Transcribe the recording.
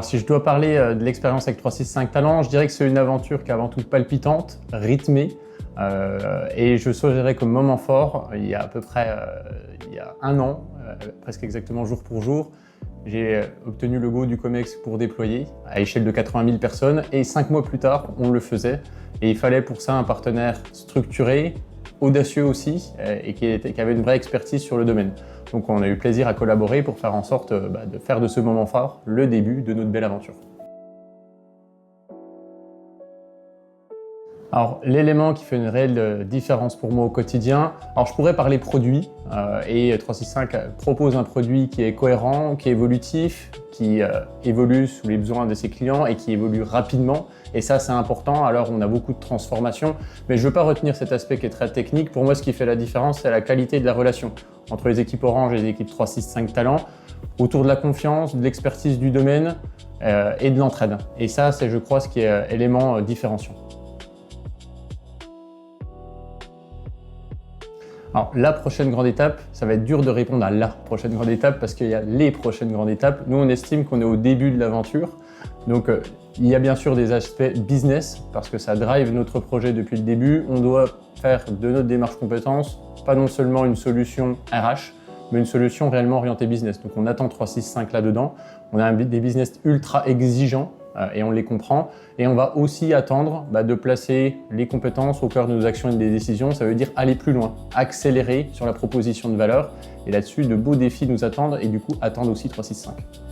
si je dois parler de l'expérience avec 365 Talents, je dirais que c'est une aventure qui est avant tout palpitante, rythmée, et je choisirais comme moment fort, il y a à peu près il y a un an, presque exactement jour pour jour, j'ai obtenu le go du COMEX pour déployer à échelle de 80 000 personnes, et 5 mois plus tard, on le faisait, et il fallait pour ça un partenaire structuré, audacieux aussi, et qui avait une vraie expertise sur le domaine. Donc on a eu plaisir à collaborer pour faire en sorte de faire de ce moment fort le début de notre belle aventure. Alors l'élément qui fait une réelle différence pour moi au quotidien, alors je pourrais parler produit, et 365 propose un produit qui est cohérent, qui est évolutif, qui évolue sous les besoins de ses clients et qui évolue rapidement, et ça c'est important. Alors on a beaucoup de transformations, mais je ne veux pas retenir cet aspect qui est très technique. Pour moi, ce qui fait la différence, c'est la qualité de la relation entre les équipes Orange et les équipes 365 Talents, autour de la confiance, de l'expertise du domaine et de l'entraide. Et ça, c'est, je crois, ce qui est élément différenciant. Alors, la prochaine grande étape, ça va être dur de répondre à la prochaine grande étape parce qu'il y a les prochaines grandes étapes. Nous, on estime qu'on est au début de l'aventure. Donc, il y a bien sûr des aspects business parce que ça drive notre projet depuis le début. On doit faire de notre démarche compétences pas non seulement une solution RH, mais une solution réellement orientée business. Donc, on attend 365 là-dedans. On a des business ultra exigeants et on les comprend. Et on va aussi attendre de placer les compétences au cœur de nos actions et des décisions. Ça veut dire aller plus loin, accélérer sur la proposition de valeur. Et là-dessus, de beaux défis nous attendent et du coup attendent aussi 365.